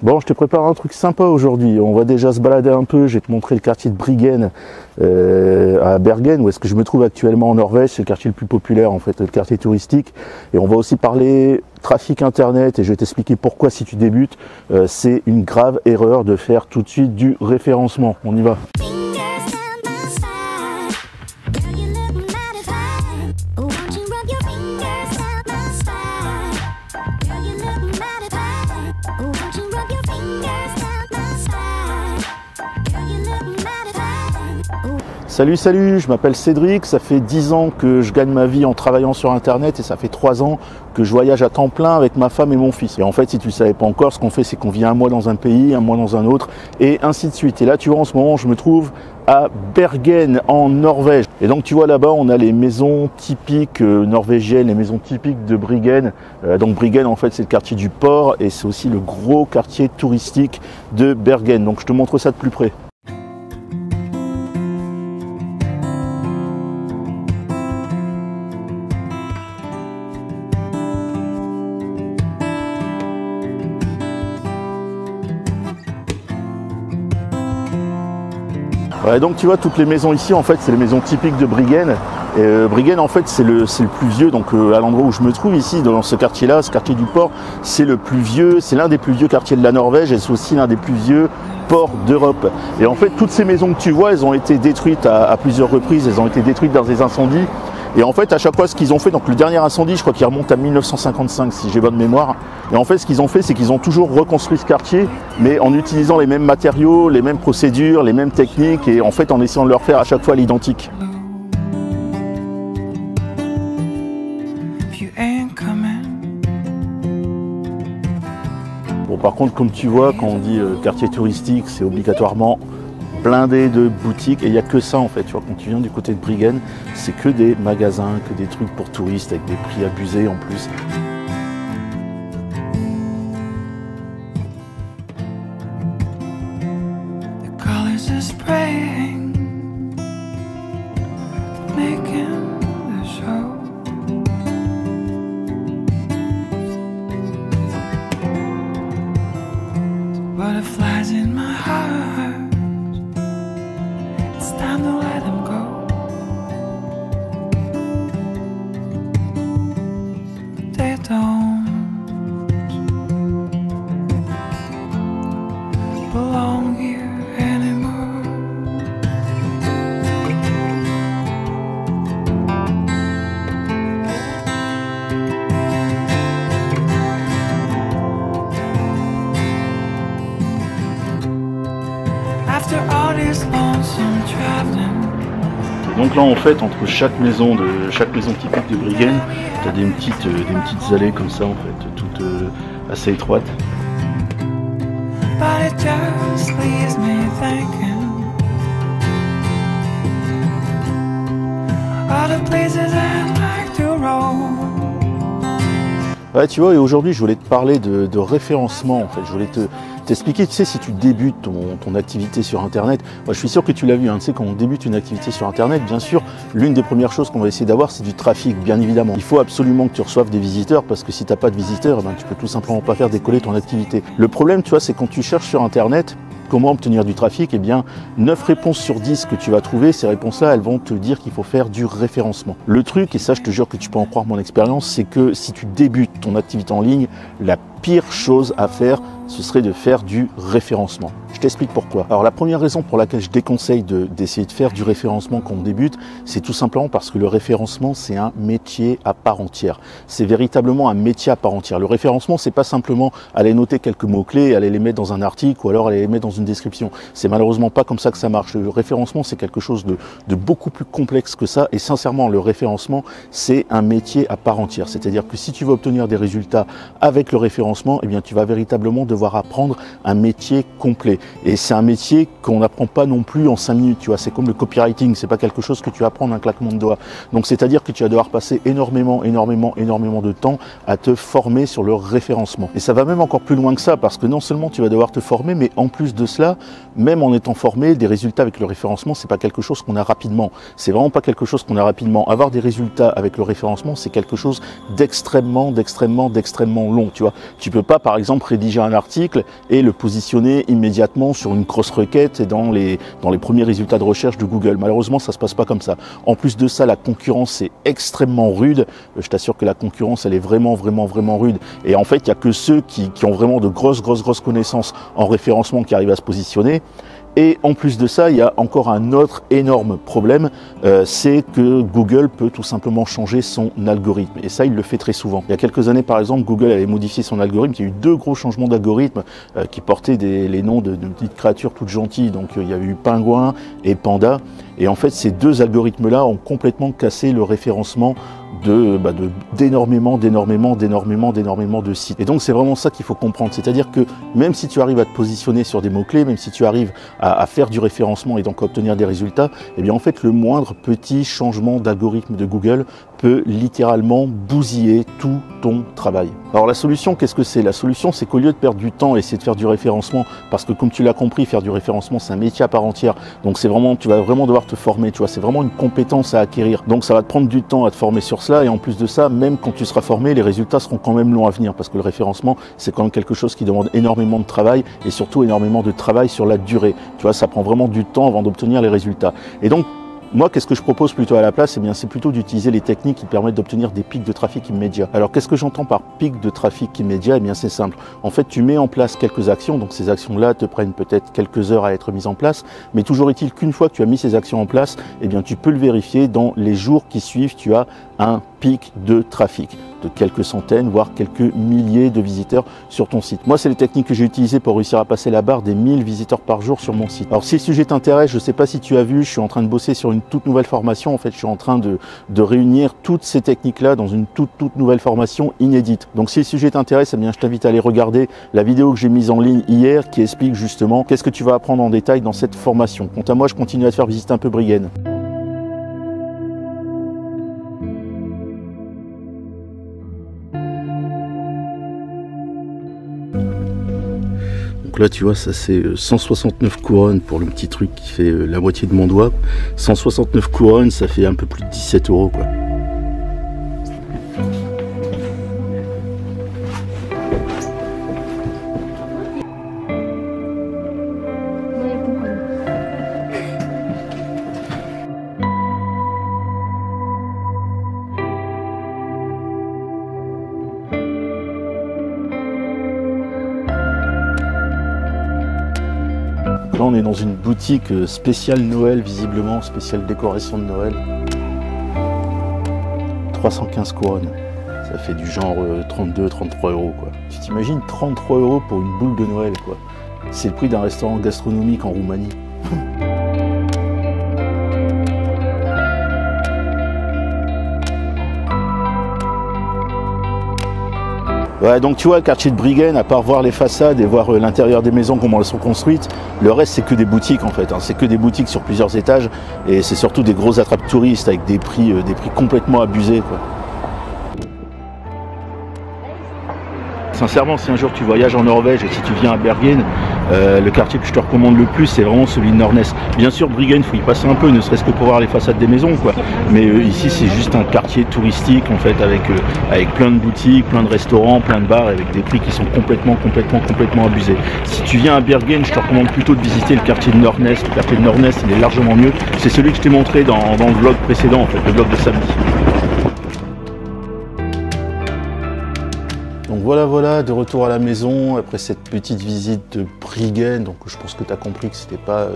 Bon, je te prépare un truc sympa aujourd'hui. On va déjà se balader un peu. Je vais te montrer le quartier de Bryggen à Bergen, où est-ce que je me trouve actuellement en Norvège. C'est le quartier le plus populaire, en fait, le quartier touristique. Et on va aussi parler trafic internet et je vais t'expliquer pourquoi, si tu débutes, c'est une grave erreur de faire tout de suite du référencement. On y va. Salut, je m'appelle Cédric, ça fait 10 ans que je gagne ma vie en travaillant sur internet et ça fait 3 ans que je voyage à temps plein avec ma femme et mon fils. Et en fait, si tu ne savais pas encore, ce qu'on fait, c'est qu'on vit un mois dans un pays, un mois dans un autre et ainsi de suite. Et là, tu vois, en ce moment, je me trouve à Bergen en Norvège. Et donc tu vois là-bas, on a les maisons typiques norvégiennes, les maisons typiques de Bryggen. Donc Bryggen, en fait, c'est le quartier du port et c'est aussi le gros quartier touristique de Bergen. Donc je te montre ça de plus près. Ouais, donc tu vois, toutes les maisons ici, en fait, c'est les maisons typiques de Bryggen. Et Bryggen, en fait, c'est le plus vieux. Donc à l'endroit où je me trouve ici, dans ce quartier-là, ce quartier du port, c'est le plus vieux, c'est l'un des plus vieux quartiers de la Norvège et c'est aussi l'un des plus vieux ports d'Europe. Et en fait, toutes ces maisons que tu vois, elles ont été détruites à plusieurs reprises, elles ont été détruites dans des incendies. Et en fait, à chaque fois, ce qu'ils ont fait, donc le dernier incendie, je crois qu'il remonte à 1955, si j'ai bonne mémoire. Et en fait, ce qu'ils ont fait, c'est qu'ils ont toujours reconstruit ce quartier, mais en utilisant les mêmes matériaux, les mêmes procédures, les mêmes techniques, et en fait, en essayant de le refaire à chaque fois à l'identique. Bon, par contre, comme tu vois, quand on dit quartier touristique, c'est obligatoirement blindé de boutiques et il n'y a que ça en fait. Tu vois, quand tu viens du côté de Bryggen, c'est que des magasins, que des trucs pour touristes avec des prix abusés en plus. Donc là en fait, entre chaque maison typique de Bryggen, tu as des petites allées comme ça en fait, toutes assez étroites. Ouais, tu vois, et aujourd'hui je voulais te parler de référencement en fait. Je voulais t'expliquer, tu sais, si tu débutes ton activité sur internet, moi je suis sûr que tu l'as vu, hein, tu sais, quand on débute une activité sur internet, bien sûr, l'une des premières choses qu'on va essayer d'avoir, c'est du trafic, bien évidemment. Il faut absolument que tu reçoives des visiteurs, parce que si tu n'as pas de visiteurs, eh ben, tu peux tout simplement pas faire décoller ton activité. Le problème, tu vois, c'est quand tu cherches sur internet, comment obtenir du trafic? Eh bien, 9 réponses sur 10 que tu vas trouver, ces réponses-là, elles vont te dire qu'il faut faire du référencement. Le truc, et ça je te jure que tu peux en croire mon expérience, c'est que si tu débutes ton activité en ligne, la pire chose à faire, ce serait de faire du référencement. Je t'explique pourquoi. Alors la première raison pour laquelle je déconseille d'essayer de faire du référencement quand on débute, c'est tout simplement parce que le référencement, c'est un métier à part entière. C'est véritablement un métier à part entière. Le référencement, c'est pas simplement aller noter quelques mots-clés, aller les mettre dans un article ou alors aller les mettre dans une description. C'est malheureusement pas comme ça que ça marche. Le référencement, c'est quelque chose de beaucoup plus complexe que ça et sincèrement, le référencement, c'est un métier à part entière. C'est-à-dire que si tu veux obtenir des résultats avec le référencement, eh bien, tu vas véritablement devoir apprendre un métier complet. Et c'est un métier qu'on n'apprend pas non plus en 5 minutes, tu vois. C'est comme le copywriting, c'est pas quelque chose que tu apprends d'un claquement de doigts. Donc c'est-à-dire que tu vas devoir passer énormément de temps à te former sur le référencement. Et ça va même encore plus loin que ça, parce que non seulement tu vas devoir te former, mais en plus de cela, même en étant formé, des résultats avec le référencement, c'est pas quelque chose qu'on a rapidement. C'est vraiment pas quelque chose qu'on a rapidement. Avoir des résultats avec le référencement, c'est quelque chose d'extrêmement long, tu vois. Tu peux pas, par exemple, rédiger un article et le positionner immédiatement sur une grosse requête et dans les premiers résultats de recherche de Google. Malheureusement, ça se passe pas comme ça. En plus de ça, la concurrence est extrêmement rude. Je t'assure que la concurrence, elle est vraiment rude. Et en fait, il y a que ceux qui ont vraiment de grosses connaissances en référencement qui arrivent à se positionner. Et en plus de ça, il y a encore un autre énorme problème, c'est que Google peut tout simplement changer son algorithme. Et ça, il le fait très souvent. Il y a quelques années, par exemple, Google avait modifié son algorithme. Il y a eu 2 gros changements d'algorithme qui portaient les noms de petites créatures toutes gentilles. Donc il y avait eu Pingouin et Panda. Et en fait, ces 2 algorithmes-là ont complètement cassé le référencement d'énormément de sites. Et donc c'est vraiment ça qu'il faut comprendre, c'est-à-dire que même si tu arrives à te positionner sur des mots-clés, même si tu arrives à faire du référencement et donc à obtenir des résultats, eh bien en fait le moindre petit changement d'algorithme de Google peut littéralement bousiller tout ton travail. Alors la solution, qu'est-ce que c'est? La solution, c'est qu'au lieu de perdre du temps et essayer de faire du référencement, parce que comme tu l'as compris, faire du référencement, c'est un métier à part entière, donc c'est vraiment, tu vas vraiment devoir te former, tu vois, c'est vraiment une compétence à acquérir. Donc ça va te prendre du temps à te former sur cela, et en plus de ça, même quand tu seras formé, les résultats seront quand même longs à venir, parce que le référencement, c'est quand même quelque chose qui demande énormément de travail, et surtout énormément de travail sur la durée. Tu vois, ça prend vraiment du temps avant d'obtenir les résultats. Et donc, moi, qu'est-ce que je propose plutôt à la place? Eh bien, c'est plutôt d'utiliser les techniques qui permettent d'obtenir des pics de trafic immédiats. Alors, qu'est-ce que j'entends par pic de trafic immédiat? Eh bien, c'est simple. En fait, tu mets en place quelques actions. Donc, ces actions-là te prennent peut-être quelques heures à être mises en place. Mais toujours est-il qu'une fois que tu as mis ces actions en place, eh bien, tu peux le vérifier dans les jours qui suivent. Tu as un pic de trafic de quelques centaines, voire quelques milliers de visiteurs sur ton site. Moi, c'est les techniques que j'ai utilisées pour réussir à passer la barre des 1000 visiteurs par jour sur mon site. Alors, si le sujet t'intéresse, je ne sais pas si tu as vu, je suis en train de bosser sur une toute nouvelle formation. En fait, je suis en train de réunir toutes ces techniques-là dans une toute nouvelle formation inédite. Donc, si le sujet t'intéresse, eh bien, je t'invite à aller regarder la vidéo que j'ai mise en ligne hier qui explique justement qu'est-ce que tu vas apprendre en détail dans cette formation. Quant à moi, je continue à te faire visiter un peu Brigen. Donc là, tu vois, ça c'est 169 couronnes pour le petit truc qui fait la moitié de mon doigt. 169 couronnes, ça fait un peu plus de 17 € quoi. Là, on est dans une boutique spéciale Noël, visiblement, spéciale décoration de Noël. 315 couronnes. Ça fait du genre 32-33 € quoi. Tu t'imagines 33 € pour une boule de Noël quoi. C'est le prix d'un restaurant gastronomique en Roumanie. Ouais, donc tu vois, le quartier de Brigen, à part voir les façades et voir l'intérieur des maisons, comment elles sont construites, le reste c'est que des boutiques en fait, hein. C'est que des boutiques sur plusieurs étages et c'est surtout des grosses attrapes touristes avec des prix complètement abusés quoi. Sincèrement, si un jour tu voyages en Norvège et si tu viens à Bergen, le quartier que je te recommande le plus, c'est vraiment celui de Nordnes. Bien sûr, Brigen, il faut y passer un peu, ne serait-ce que pour voir les façades des maisons, quoi. Mais ici, c'est juste un quartier touristique, en fait, avec plein de boutiques, plein de restaurants, plein de bars, avec des prix qui sont complètement abusés. Si tu viens à Bergen, je te recommande plutôt de visiter le quartier de Nordnes. Le quartier de Nordnes, il est largement mieux. C'est celui que je t'ai montré dans le vlog précédent, en fait, le vlog de samedi. Donc voilà, de retour à la maison après cette petite visite de Brigen. Donc je pense que tu as compris que c'était pas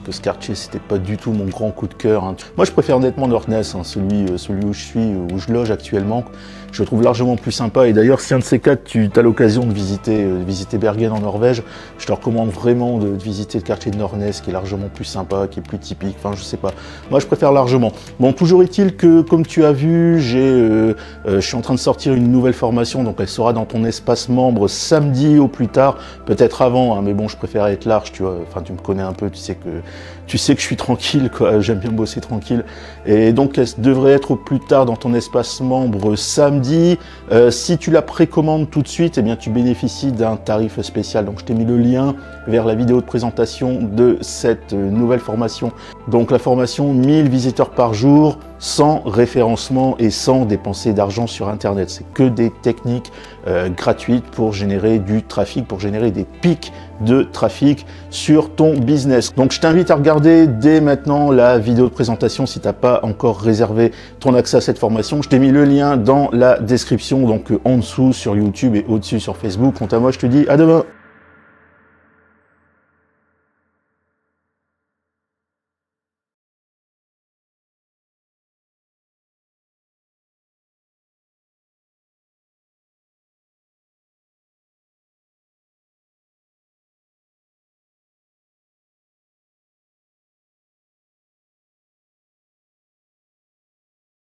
que ce quartier c'était pas du tout mon grand coup de cœur, hein. Moi je préfère nettement Nordnes, hein, celui où je suis, où je loge actuellement. Je le trouve largement plus sympa et d'ailleurs si un de ces quatre tu as l'occasion de visiter Bergen en Norvège, je te recommande vraiment de visiter le quartier de Nordnes qui est largement plus sympa, qui est plus typique, enfin je sais pas. Moi je préfère largement. Bon, toujours est-il que comme tu as vu, je suis en train de sortir une nouvelle formation, donc elle sera dans ton espace membre samedi au plus tard, peut-être avant, hein, mais bon je préfère être large, tu vois, enfin tu me connais un peu, tu sais que je suis tranquille, quoi, j'aime bien bosser tranquille. Et donc elle devrait être au plus tard dans ton espace membre samedi. Si tu la précommandes tout de suite, eh bien tu bénéficies d'un tarif spécial. Donc je t'ai mis le lien vers la vidéo de présentation de cette nouvelle formation. Donc la formation 1000 visiteurs par jour. sans référencement et sans dépenser d'argent sur Internet. C'est que des techniques gratuites pour générer du trafic, pour générer des pics de trafic sur ton business. Donc je t'invite à regarder dès maintenant la vidéo de présentation si tu n'as pas encore réservé ton accès à cette formation. Je t'ai mis le lien dans la description, donc en dessous sur YouTube et au-dessus sur Facebook. Quant à moi, je te dis à demain.